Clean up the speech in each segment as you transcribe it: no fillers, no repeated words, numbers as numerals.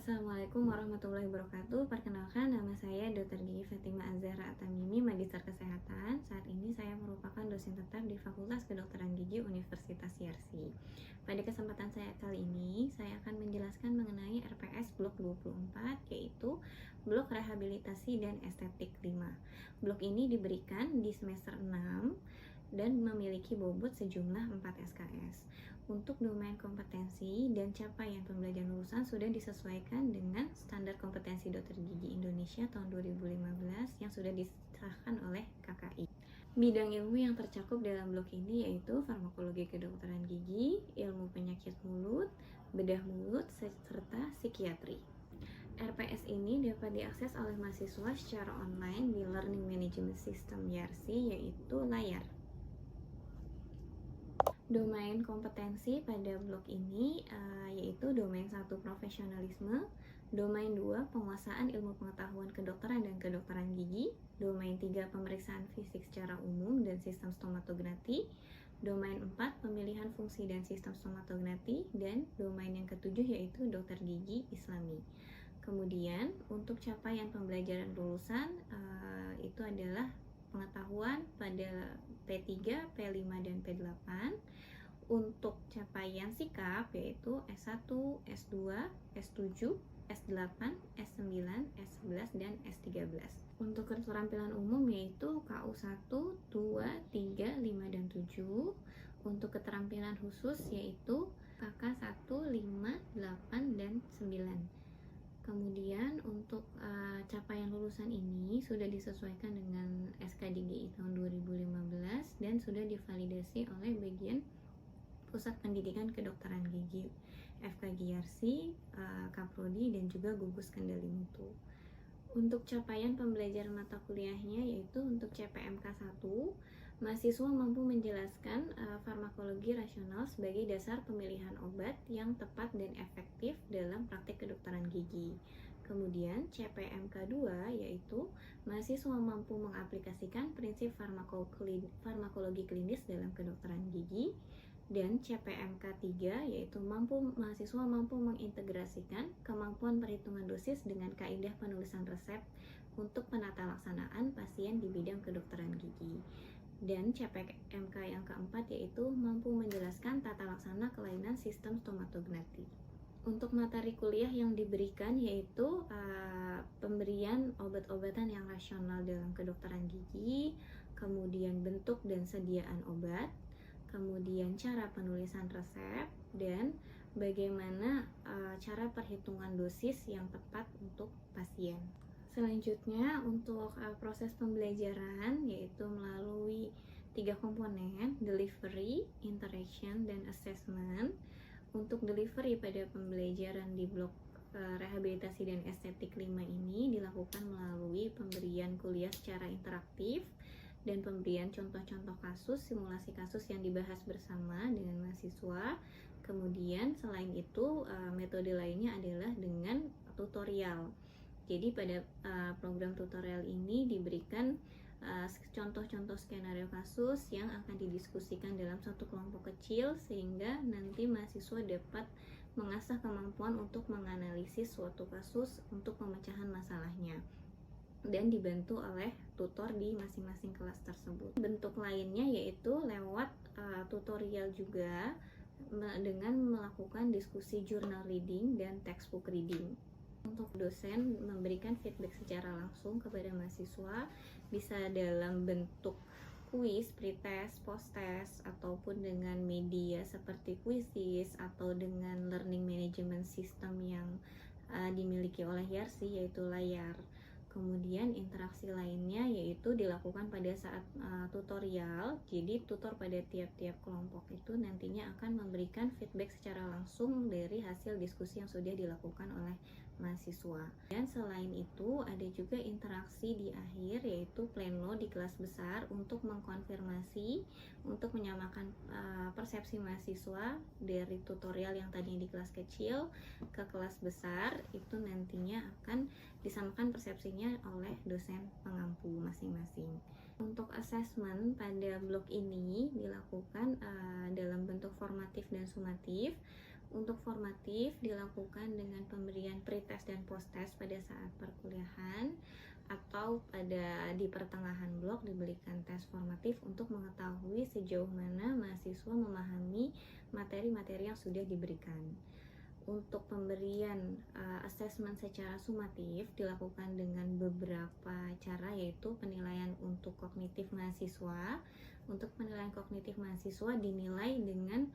Assalamualaikum warahmatullahi wabarakatuh. Perkenalkan, nama saya Dr. Gigi Fatima Azhara Atamimi, Magister Kesehatan. Saat ini saya merupakan dosen tetap di Fakultas Kedokteran Gigi Universitas Yarsi. Pada kesempatan saya kali ini, saya akan menjelaskan mengenai RPS Blok 24, yaitu Blok Rehabilitasi dan Estetik 5. Blok ini diberikan di semester 6 dan memiliki bobot sejumlah 4 SKS. Untuk domain kompetensi dan capaian pembelajaran lulusan sudah disesuaikan dengan standar kompetensi dokter gigi Indonesia tahun 2015 yang sudah disahkan oleh KKI. Bidang ilmu yang tercakup dalam blok ini yaitu farmakologi kedokteran gigi, ilmu penyakit mulut, bedah mulut, serta psikiatri. RPS ini dapat diakses oleh mahasiswa secara online di Learning Management System Yarsi, yaitu layar. Domain kompetensi pada blok ini yaitu domain 1 profesionalisme, domain 2 penguasaan ilmu pengetahuan kedokteran dan kedokteran gigi, domain 3 pemeriksaan fisik secara umum dan sistem stomatognathi, domain 4 pemilihan fungsi dan sistem stomatognathi, dan domain yang ketujuh yaitu dokter gigi Islami. Kemudian untuk capaian pembelajaran lulusan itu adalah pengetahuan pada P3, P5, dan P8. Untuk capaian sikap yaitu S1, S2, S7, S8, S9, S11, dan S13. Untuk keterampilan umum yaitu KU 1, 2, 3, 5, dan 7. Untuk keterampilan khusus yaitu KK 1, 5, 8, dan 9. Kemudian untuk capaian lulusan ini sudah disesuaikan dengan SKDGI tahun 2015 dan sudah divalidasi oleh bagian Pusat Pendidikan Kedokteran Gigi FKG Yarsi, Kaprodi, dan juga gugus kendali mutu. Untuk capaian pembelajaran mata kuliahnya yaitu untuk CPMK 1, mahasiswa mampu menjelaskan farmakologi rasional sebagai dasar pemilihan obat yang tepat dan efektif dalam praktik kedokteran gigi. Kemudian CPMK 2 yaitu mahasiswa mampu mengaplikasikan prinsip farmakologi klinis dalam kedokteran gigi. Dan CPMK 3 yaitu mahasiswa mampu mengintegrasikan kemampuan perhitungan dosis dengan kaidah penulisan resep untuk penata laksanaan pasien di bidang kedokteran gigi. Dan CPMK yang keempat yaitu mampu menjelaskan tata laksana kelainan sistem stomatognathi. Untuk materi kuliah yang diberikan yaitu pemberian obat-obatan yang rasional dalam kedokteran gigi, kemudian bentuk dan sediaan obat, kemudian cara penulisan resep, dan bagaimana cara perhitungan dosis yang tepat untuk pasien. Selanjutnya untuk proses pembelajaran yaitu melalui 3 komponen, delivery, interaction, dan assessment. Untuk delivery pada pembelajaran di blok rehabilitasi dan estetik 5 ini dilakukan melalui pemberian kuliah secara interaktif dan pemberian contoh-contoh kasus, simulasi kasus yang dibahas bersama dengan mahasiswa. Kemudian selain itu metode lainnya adalah dengan tutorial. Jadi pada program tutorial ini diberikan contoh-contoh skenario kasus yang akan didiskusikan dalam satu kelompok kecil sehingga nanti mahasiswa dapat mengasah kemampuan untuk menganalisis suatu kasus untuk pemecahan masalahnya dan dibantu oleh tutor di masing-masing kelas tersebut. Bentuk lainnya yaitu lewat tutorial juga dengan melakukan diskusi journal reading dan textbook reading. Untuk dosen memberikan feedback secara langsung kepada mahasiswa bisa dalam bentuk kuis, pretest, post-test, ataupun dengan media seperti Quizizz atau dengan learning management system yang dimiliki oleh Yarsi yaitu layar. Kemudian interaksi lainnya yaitu dilakukan pada saat tutorial. Jadi tutor pada tiap-tiap kelompok itu nantinya akan memberikan feedback secara langsung dari hasil diskusi yang sudah dilakukan oleh mahasiswa. Dan selain itu ada juga interaksi di akhir yaitu pleno di kelas besar untuk mengkonfirmasi, untuk menyamakan persepsi mahasiswa dari tutorial yang tadinya di kelas kecil ke kelas besar. Itu nantinya akan disamakan persepsinya oleh dosen pengampu masing-masing. Untuk assessment pada blok ini dilakukan dalam bentuk formatif dan sumatif. Untuk formatif dilakukan dengan pemberian pretest post test pada saat perkuliahan atau di pertengahan blok diberikan tes formatif untuk mengetahui sejauh mana mahasiswa memahami materi-materi yang sudah diberikan. Untuk pemberian asesmen secara sumatif dilakukan dengan beberapa cara, yaitu penilaian untuk kognitif mahasiswa. Untuk penilaian kognitif mahasiswa dinilai dengan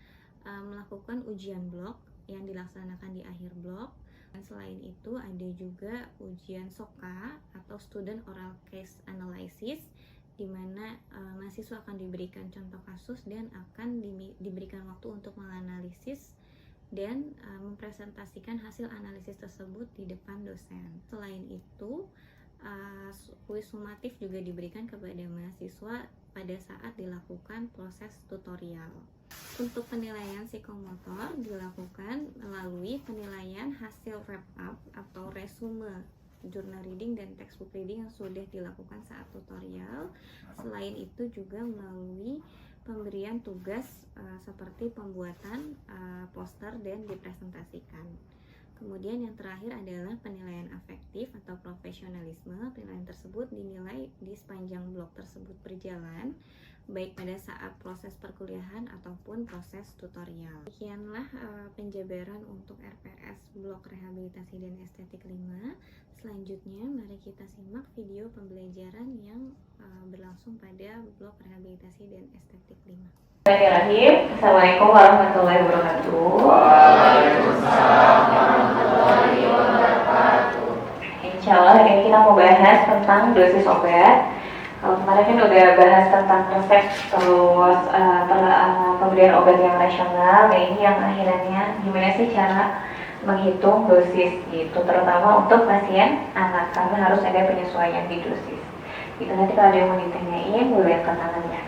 melakukan ujian blok yang dilaksanakan di akhir blok. Dan selain itu ada juga ujian SOCA atau Student Oral Case Analysis, di mana mahasiswa akan diberikan contoh kasus dan akan diberikan waktu untuk menganalisis dan mempresentasikan hasil analisis tersebut di depan dosen. Selain itu, kuis sumatif juga diberikan kepada mahasiswa pada saat dilakukan proses tutorial. Untuk penilaian psikomotor dilakukan melalui penilaian hasil wrap up atau resume journal reading dan textbook reading yang sudah dilakukan saat tutorial. Selain itu juga melalui pemberian tugas seperti pembuatan poster dan dipresentasikan. Kemudian yang terakhir adalah penilaian afektif atau profesionalisme. Penilaian tersebut dinilai di sepanjang blok tersebut berjalan, baik pada saat proses perkuliahan ataupun proses tutorial. Demikianlah penjabaran untuk RPS blok rehabilitasi dan estetik 5. Selanjutnya mari kita simak video pembelajaran yang berlangsung pada blok rehabilitasi dan estetik 5. Bismillahirrahmanirrahim. Assalamualaikum warahmatullahi wabarakatuh. Waalaikumsalam warahmatullahi wabarakatuh. Insya Allah hari ini kita mau bahas tentang dosis obat. Kalau kemarin kan udah bahas tentang resep terus pemberian obat yang rasional. Nah ini yang akhirnya gimana sih cara menghitung dosis gitu, terutama untuk pasien anak karena harus ada penyesuaian di dosis. Itu nanti kalau ada yang mau ditanyain boleh angkat tangannya.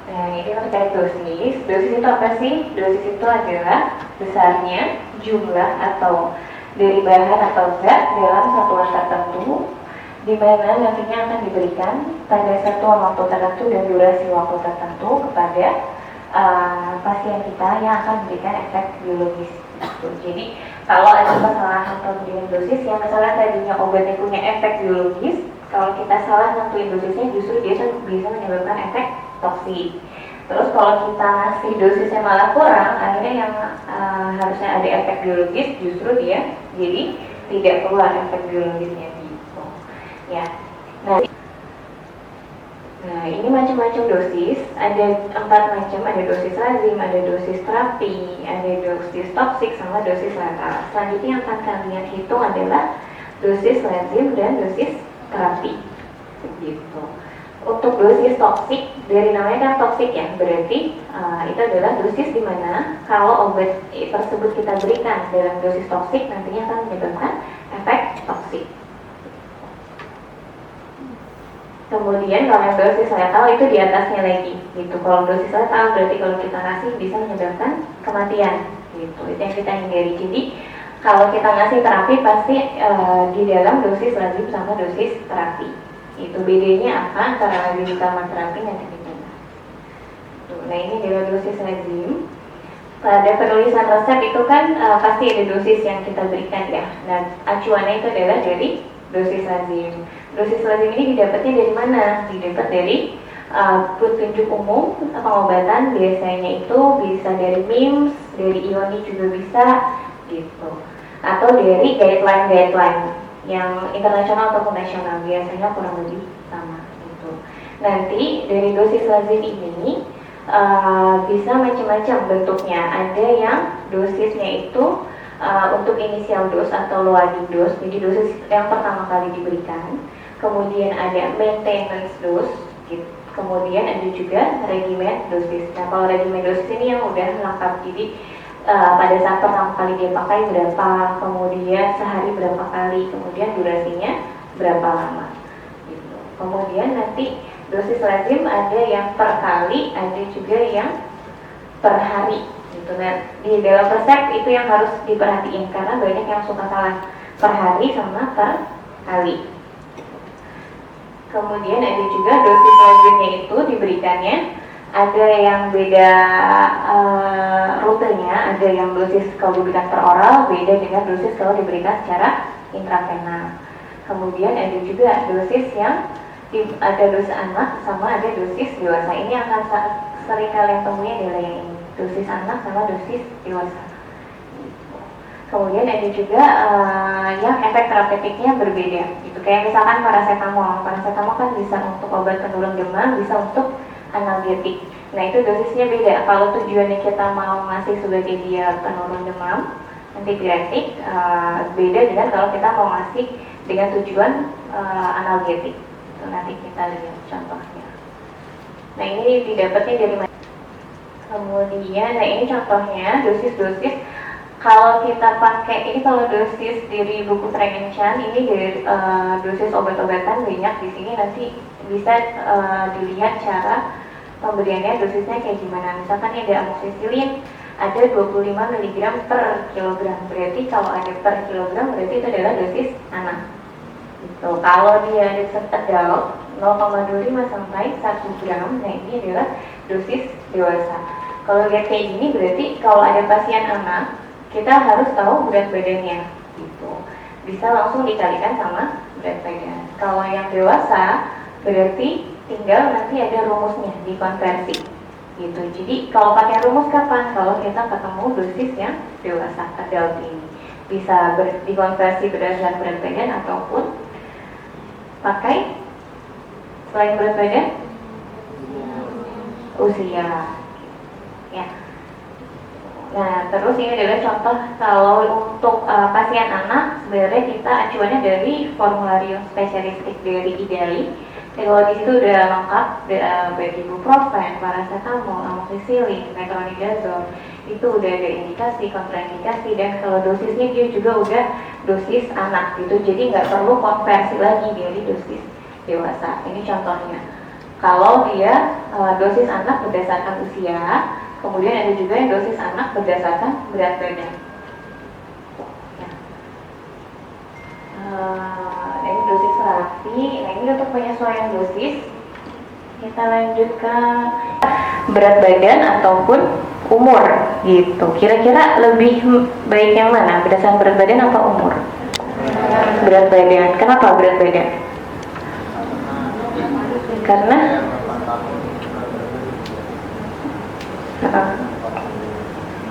Nah ini terkait dosis. Dosis itu apa sih? Dosis itu adalah besarnya jumlah atau dari bahan atau zat dalam satuan tertentu di mana nantinya akan diberikan pada satuan waktu tertentu dan durasi waktu tertentu kepada pasien kita yang akan memberikan efek biologis. Jadi kalau ada kesalahan pemberian dosis yang misalnya tadinya obatnya punya efek biologis, kalau kita salah nentuin dosisnya justru dia bisa menyebabkan efek toksik. Terus kalau kita ngasih dosisnya malah kurang, akhirnya yang harusnya ada efek biologis justru dia jadi tidak keluar efek biologisnya gitu. Ya. Nah ini macam-macam dosis, ada 4 macam, ada dosis lazim, ada dosis terapi, ada dosis toksik, sama dosis letal. Selanjutnya yang akan kalian hitung adalah dosis lazim dan dosis terapi gitu. Untuk dosis toksik, dari namanya kan toksik ya, berarti itu adalah dosis di mana kalau obat tersebut kita berikan dalam dosis toksik nantinya akan menyebabkan efek toksik. Kemudian kalau yang dosis letal itu di atasnya lagi gitu. Kalau dosis letal berarti kalau kita kasih bisa menyebabkan kematian gitu. Itu yang kita hindari. Jadi kalau kita ngasih terapi pasti di dalam dosis lazim sama dosis terapi. Itu bedanya apa antara lazim sama terapi nanti kita. Nah ini adalah dosis lazim. Pada penulisan resep itu kan pasti ada dosis yang kita berikan ya. Nah acuannya itu adalah dari dosis lazim. Dosis lazim ini didapatnya dari mana? Didapat dari petunjuk umum pengobatan, biasanya itu bisa dari MIMS, dari IONI juga bisa gitu. Atau dari guideline yang internasional ataupun nasional, biasanya kurang lebih sama gitu. Nanti dari dosis lazim ini bisa macam-macam bentuknya. Ada yang dosisnya itu untuk inisial dos atau loading dos, jadi dosis yang pertama kali diberikan. Kemudian ada maintenance dose, gitu. Kemudian ada juga regimen dosis. Nah kalau regimen dosis ini yang udah lengkap, jadi pada saat pertama kali dia pakai berapa, kemudian sehari berapa kali, kemudian durasinya berapa lama gitu. Kemudian nanti dosis lazim ada yang per kali, ada juga yang per hari gitu. Nah di dalam resep itu yang harus diperhatiin karena banyak yang suka salah per hari sama per kali. Kemudian ada juga dosis lazimnya itu diberikannya Ada yang beda rutenya, ada yang dosis kalau diberikan per oral beda dengan dosis kalau diberikan secara intravena. Kemudian ada juga dosis yang ada dosis anak sama ada dosis dewasa. Ini akan sering kalian temui adalah yang ini, dosis anak sama dosis dewasa. Kemudian ada juga yang efek terapeutiknya berbeda. Gitu. Kayak misalkan paracetamol. Paracetamol kan bisa untuk obat penurun demam, bisa untuk analgetik. Nah itu dosisnya beda. Kalau tujuannya kita mau ngasih sebagai dia penurun demam, antipiretik, beda dengan kalau kita mau ngasih dengan tujuan analgetik. Itu nanti kita lihat contohnya. Nah ini didapatnya dari mana? Kemudian, nah ini contohnya dosis-dosis. Kalau kita pakai ini, kalau dosis dari buku Frank Chan ini dari dosis obat-obatan banyak di sini, nanti bisa dilihat cara pemberiannya, dosisnya kayak gimana. Misalkan ini ada amoxicillin, ada 25 mg per kilogram. Berarti kalau ada per kilogram berarti itu adalah dosis anak. Gitu. Kalau dia dosis adult 0,25 sampai 1 gram, nah ini adalah dosis dewasa. Kalau lihat kayak gini berarti kalau ada pasien anak, kita harus tahu berat badannya. Gitu. Bisa langsung dikalikan sama berat badan. Kalau yang dewasa berarti tinggal nanti ada rumusnya dikonversi gitu. Jadi kalau pakai rumus kapan? Kalau kita ketemu dosis yang dewasa adult ini, bisa dikonversi berdasarkan berat badan ataupun pakai selain berat badan usia ya. Nah terus ini adalah contoh kalau untuk pasien anak, sebenarnya kita acuannya dari formularium spesialistik dari IDALI. Kalau di situ udah lengkap, baik ibuprofen, paracetamol, amoxicillin, metronidazole, itu udah ada indikasi, kontraindikasi, dan kalau dosisnya dia juga udah dosis anak gitu, jadi nggak perlu konversi lagi dari dosis dewasa. Ini contohnya. Kalau dia dosis anak berdasarkan usia, kemudian ada juga yang dosis anak berdasarkan berat badan. Ini dosis terapi. Nah ini untuk penyesuaian dosis. Kita lanjut ke berat badan ataupun umur gitu. Kira-kira lebih baik yang mana? Berdasarkan berat badan atau umur? Berat badan. Kenapa berat badan? Karena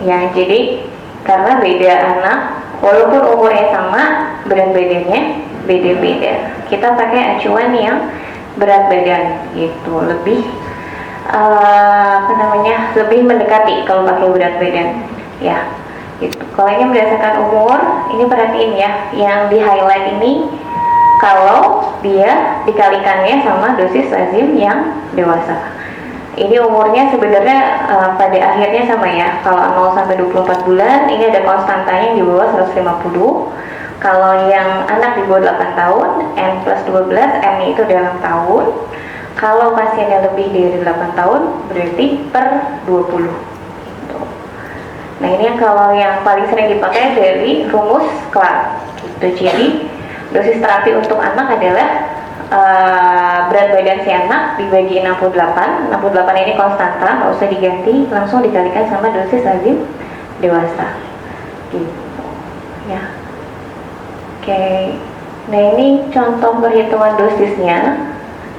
ya jadi karena beda anak, walaupun umurnya sama, berat badannya beda-beda. Kita pakai acuan yang berat badan gitu, lebih lebih mendekati kalau pakai berat badan ya gitu. Kalau ini berdasarkan umur, ini perhatiin ya, yang di highlight ini kalau dia dikalikannya sama dosis lazim yang dewasa. Ini umurnya sebenarnya pada akhirnya sama ya. Kalau 0 sampai 24 bulan ini ada konstantanya yang di bawah 150. Kalau yang anak di bawah 8 tahun, N plus 12, M itu dalam tahun. Kalau pasiennya lebih dari 8 tahun, berarti per 20 gitu. Nah ini yang kalau yang paling sering dipakai dari rumus Clark gitu. Jadi dosis terapi untuk anak adalah berat badan si anak dibagi 68 ini konstanta, nggak usah diganti, langsung dikalikan sama dosis lazim dewasa gitu ya. Oke. Nah ini contoh perhitungan dosisnya.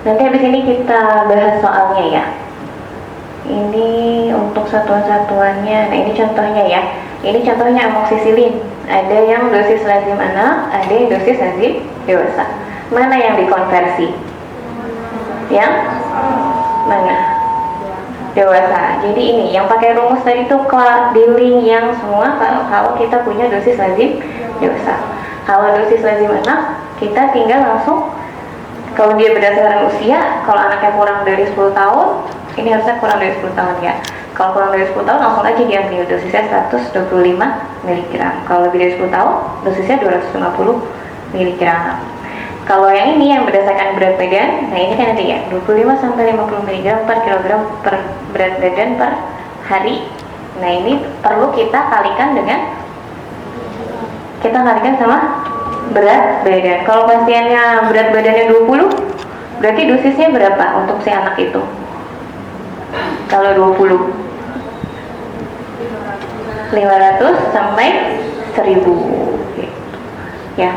Nanti habis ini kita bahas soalnya ya. Ini untuk satuan-satuannya. Nah ini contohnya ya. Ini contohnya amoxicillin. Ada yang dosis lazim anak, ada yang dosis lazim dewasa. Mana yang dikonversi? Yang mana? Dewasa. Jadi ini yang pakai rumus tadi itu Clark, Dilling, yang semua kalau kita punya dosis lazim dewasa. Kalau dosis lazim anak, kita tinggal langsung, kalau dia berdasarkan usia, kalau anaknya kurang dari 10 tahun, ini harusnya kurang dari 10 tahun ya. Kalau kurang dari 10 tahun langsung aja diambil dosisnya 125 mg. Kalau lebih dari 10 tahun, dosisnya 250 mg. Kalau yang ini yang berdasarkan berat badan, nah ini kan ada ya 25 sampai 50 mg per kilogram per berat badan per hari. Nah ini perlu kita kalikan sama berat badan. Kalau pasiennya berat badannya 20, berarti dosisnya berapa untuk si anak itu? Kalau 20 500 sampai 1000 gitu. Ya.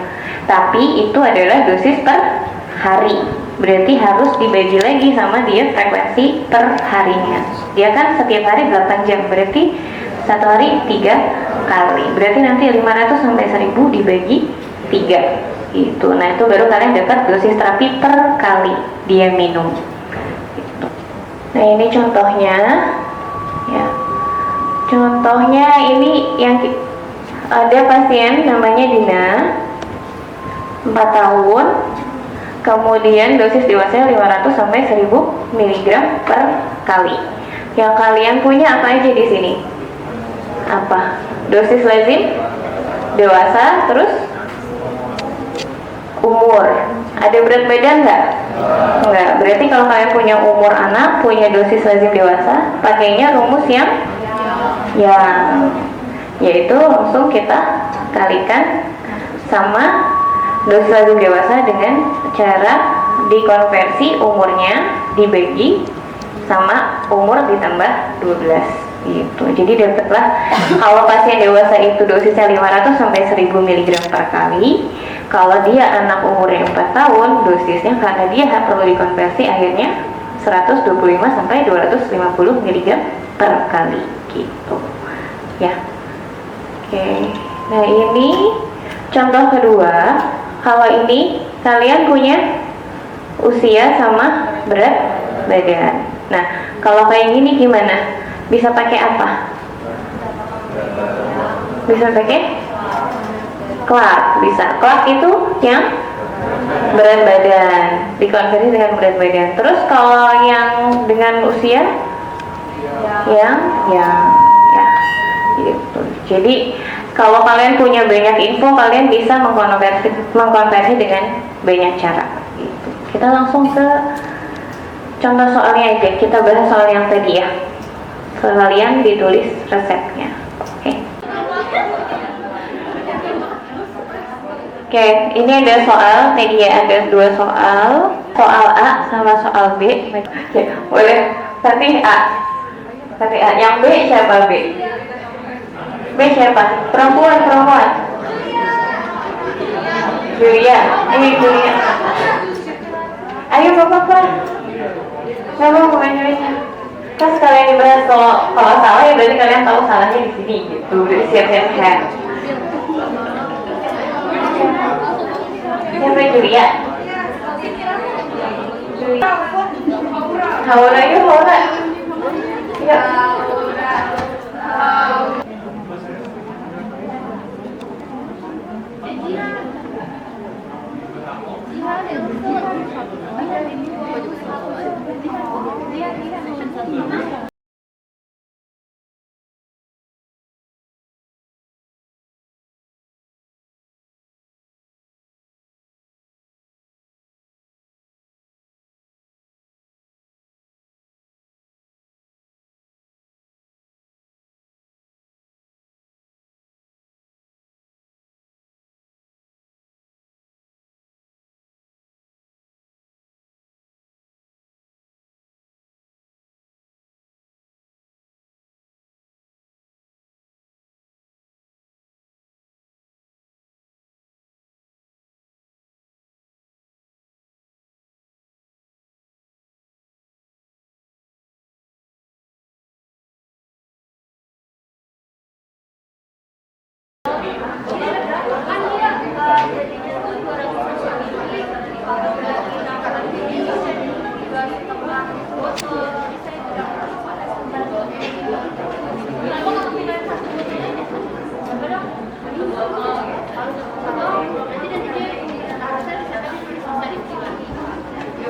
Tapi itu adalah dosis per hari. Berarti harus dibagi lagi sama dia frekuensi per harinya. Dia kan setiap hari 8 jam, berarti satu hari 3 kali. Berarti nanti 500 sampai 1000 dibagi 3 gitu. Nah, itu baru kalian dapat dosis terapi per kali dia minum gitu. Nah, ini contohnya ya. Contohnya ini yang ada pasien namanya Dina, 4 tahun, kemudian dosis dewasa 500 sampai 1000 mg per kali. Yang kalian punya apa aja di sini? Apa? Dosis lazim, dewasa, terus umur. Ada berat badan nggak? Nggak. Berarti kalau kalian punya umur anak, punya dosis lazim dewasa, pakainya rumus yang yaitu langsung kita kalikan sama dosis lazim dewasa dengan cara dikonversi umurnya dibagi sama umur ditambah 12 gitu. Jadi dapatlah kalau pasien dewasa itu dosisnya 500 sampai 1000 mg per kali. Kalau dia anak umurnya 4 tahun, dosisnya karena dia perlu dikonversi akhirnya 125 sampai 250 mg per kali gitu. Ya. Oke. Nah, ini contoh kedua. Kalau ini kalian punya usia sama berat badan. Nah, kalau kayak gini gimana? Bisa pakai apa? Bisa pakai Clark, bisa. Clark itu yang berat badan, dikonversi dengan berat badan. Terus kalau yang dengan usia yang ya gitu. Jadi kalau kalian punya banyak info, kalian bisa mengkonversi dengan banyak cara gitu. Kita langsung ke contoh soalnya aja. Kita bahas soal yang tadi ya. Kalian ditulis resepnya. Oke, ini ada soal, tadi ya ada 2 soal. Soal A sama soal B. Oke, boleh Fatih A. Fatih A. Yang B siapa B? B siapa? Perempuan. Julia. Julia. Ayo Bapak. Bapak pemain-pemainnya. Kan sekalian dibahas, kalau salah ya berarti kalian tahu salahnya di sini gitu. Berarti siap-siap. Siapa Julia? Haura yuk, Haura. Ya.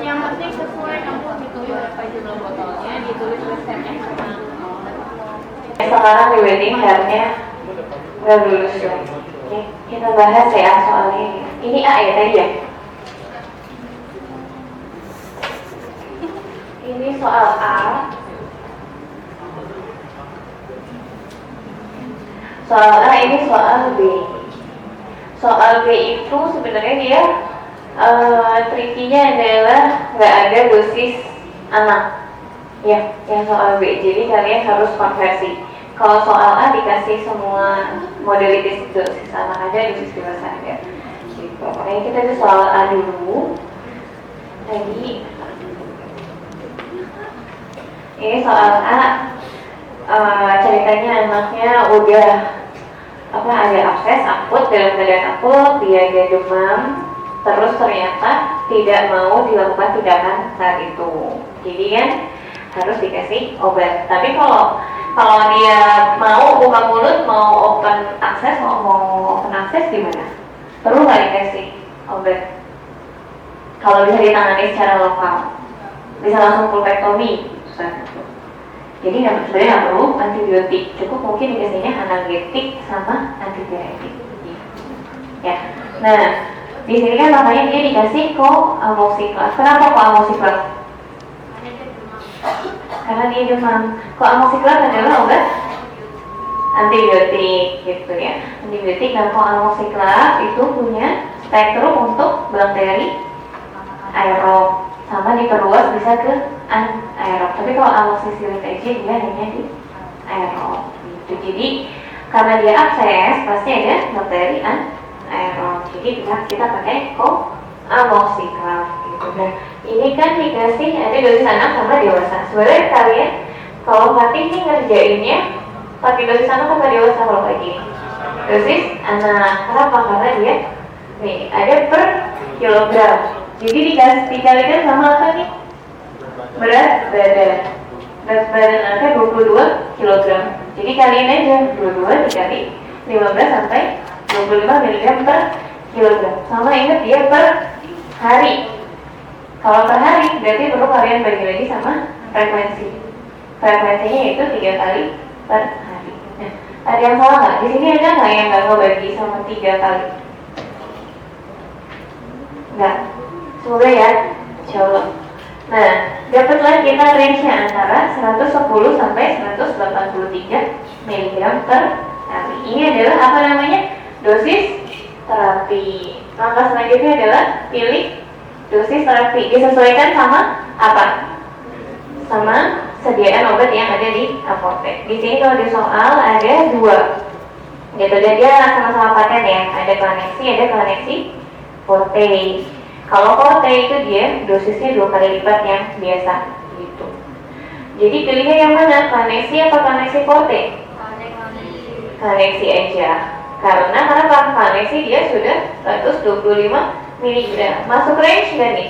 Yang penting sesuai kamu ditulis apa jumlah botolnya, ditulis resepnya sama. Sekarang di wedding hairnya nggak lulus ya. Oke, kita bahas ya soalnya. Ini A ya tadi ya. Ini soal A. Soal A, ini soal B. Soal B itu sebenarnya dia trikinya adalah nggak ada dosis anak. Ya, yang soal B. Jadi kalian harus konversi. Kalau soal A dikasih semua modalitas dosis anak ada, dosis dewasa ada. Gitu. Makanya kita tuh soal A dulu. Tadi ini soal A, ceritanya anaknya udah ada abses akut, dalam keadaan akut, dia ada demam, terus ternyata tidak mau dilakukan tindakan saat itu. Jadi kan harus dikasih obat. Tapi kalau dia mau buka mulut, mau open akses, mau open akses gimana? Perlu nggak dikasih obat? Kalau bisa ditangani secara lokal, bisa langsung pulpektomi. Jadi sebenarnya nggak perlu antibiotik, cukup mungkin dikasihnya analgetik sama antidiuretik. Ya. Nah, di sini kan makanya dia dikasih amoxiclav. Kenapa amoxiclav? Karena dia demam. Amoxiclav adalah obat antibiotik gitu ya. Antibiotik dan amoxiclav itu punya spektrum untuk bakteri aerob, sama diperluas bisa ke anaerob. Tapi kalau amoxicillin aja dia hanya di aerob gitu. Jadi karena dia abses pasti ada bakteri anaerob. Jadi kita pakai amoxiclav gitu. Nah, ini kan dikasih ada dosis anak sama dewasa. Sebenarnya kalian kalau praktik nih ngerjainnya pakai dosis anak sama dewasa kalau kayak gini. Dosis anak. Kenapa? Karena dia nih ada per kilogram. Jadi dikalikan sama apa nih? Berat badan. Berat badan anaknya 22 kg. Jadi kalian aja 22 dikali 15 sampai 25 mg per kilogram. Sama ingat dia per hari. Kalau per hari berarti perlu kalian bagi lagi sama frekuensi. Frekuensinya itu 3 kali per hari. Nah, ada yang salah nggak? Di sini ada nggak yang nggak ngebagi sama 3 kali? Enggak. Semoga ya, insya Allah. Nah, dapatlah kita range-nya antara 110 sampai 183 mg per hari. Ini adalah apa namanya? Dosis terapi. Langkah selanjutnya adalah pilih dosis terapi. Disesuaikan sama apa? Sama sediaan obat yang ada di apotek. Di sini kalau di soal ada 2. Gitu, dan dia sama-sama paten ya. Ada Clanex, ada Clanex Forte. Kalau Forte itu dia dosisnya 2 kali lipat yang biasa gitu. Jadi pilihnya yang mana? Clanex apa Clanex Forte? Clanex aja. Karena Clanex dia sudah 125 mg. Masuk range nggak nih?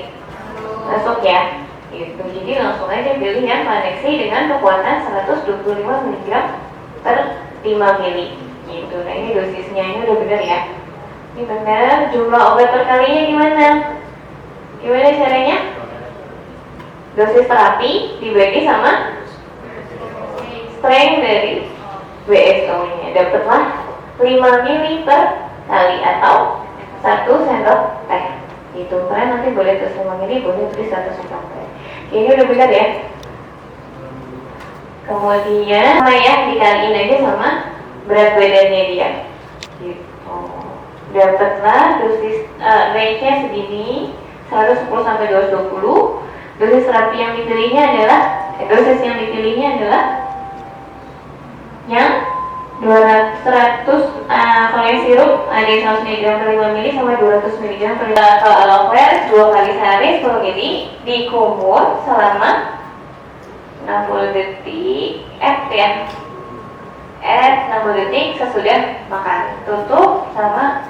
Masuk ya. Gitu. Jadi langsung aja pilih yang Clanex dengan kekuatan 125 mg per 5 mili. Gitu. Nah ini dosisnya, ini udah bener ya. Ini bener. Jumlah obat per kalinya gimana? Gimana caranya? Dosis terapi dibagi sama strength dari WSO-nya. Dapatlah 5 mili per kali atau 1 sendok teh. Gitu. Kalian nanti boleh tulis 5 mili, boleh tulis 1 sendok teh. Ini udah benar ya. Kemudian ya dikaliin aja sama berat badannya dia. Gitu. Dapatlah dosis range-nya segini, 110 sampai 220. Dosis terapi yang dipilihnya adalah dosis yang dipilihnya adalah yang 100 kalau yang sirup ada 100 mg per 5 mili sama 200 mg per 5 mili. Kalau aloe 2 kali sehari 10 mili dikumur selama 60 detik ya. 60 detik sesudah makan. Tutup sama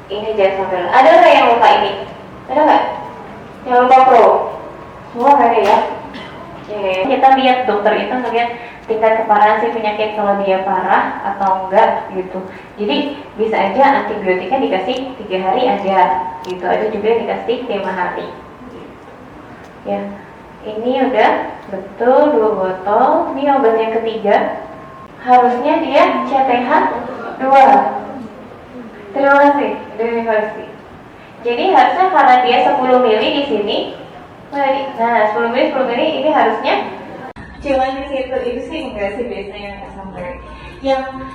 ini jangan sampai. Ada nggak yang lupa ini? Ada nggak? Yang lupa pro? Semua nggak ada ya? Oke. Kita lihat dokter itu ngeliat tingkat keparahan si penyakit kalau dia parah atau enggak gitu. Jadi bisa aja antibiotiknya dikasih 3 hari ada gitu. Ada juga yang dikasih 5 hari. Ya. Ini udah betul 2 botol. Ini obat yang ketiga. Harusnya dia CTH 2. Terima kasih. Jadi harusnya karena dia 10 mili di sini. Nah, 10 mili ini harusnya cuman di situ itu sih enggak sih biasanya nggak sampai.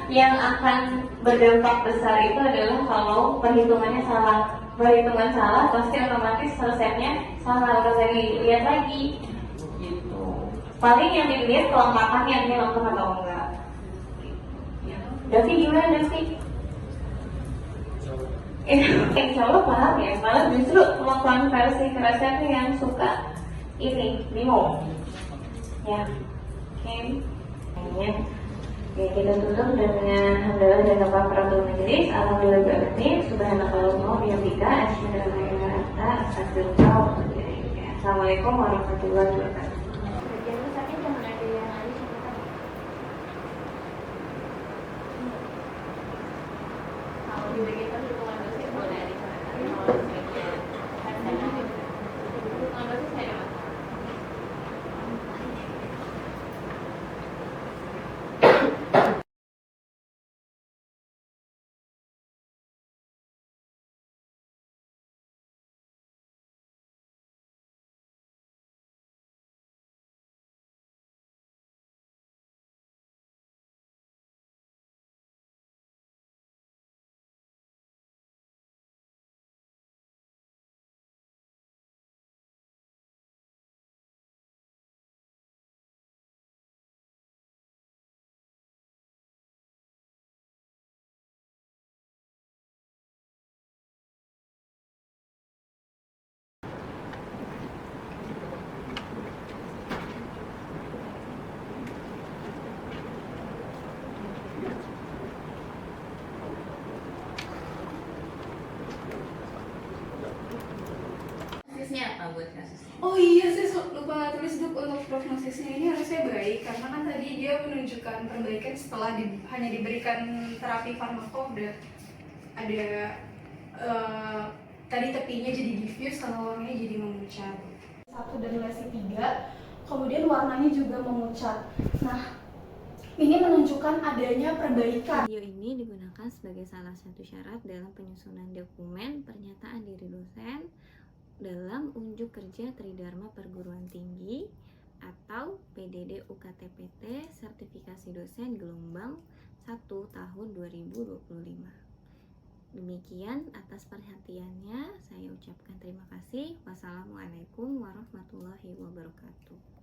Yang akan berdampak besar itu adalah kalau perhitungannya salah. Perhitungan salah pasti otomatis resepnya salah. Udah tadi lihat lagi gitu. Paling yang dilihat kelengkapannya ini lengkap atau enggak. Davi gimana Davi? Insya Allah paham ya, malah justru konversi kerasnya tuh yang suka ini, bingung ya. Oke, ya kita tutup dengan hamdalah dan kafaratul majelis. Alhamdulillah berarti subhanallah wa bihamdika asyhadu an la ilaha illa anta astaghfiruka wa atubu ilaik. Assalamualaikum warahmatullahi wabarakatuh. Bagian besarnya cuma ada yang hari kalau di bagian dukungan dosis boleh disarankan kalau misalnya dukungan dosis ada masalah. Kasusnya apa buat kasusnya? Oh iya, saya lupa tulis Duk, untuk prognosisnya ini harusnya baik karena kan tadi dia menunjukkan perbaikan setelah hanya diberikan terapi farmako, udah ada tadi tepinya jadi diffuse, kalau warnanya jadi memucat. 1 dan lesi 3, kemudian warnanya juga memucat. Nah, ini menunjukkan adanya perbaikan. Video ini digunakan sebagai salah satu syarat dalam penyusunan dokumen pernyataan diri dosen dalam unjuk kerja Tridharma Perguruan Tinggi atau PDD UKTPT Sertifikasi Dosen Gelombang 1 tahun 2025. Demikian atas perhatiannya, saya ucapkan terima kasih. Wassalamualaikum warahmatullahi wabarakatuh.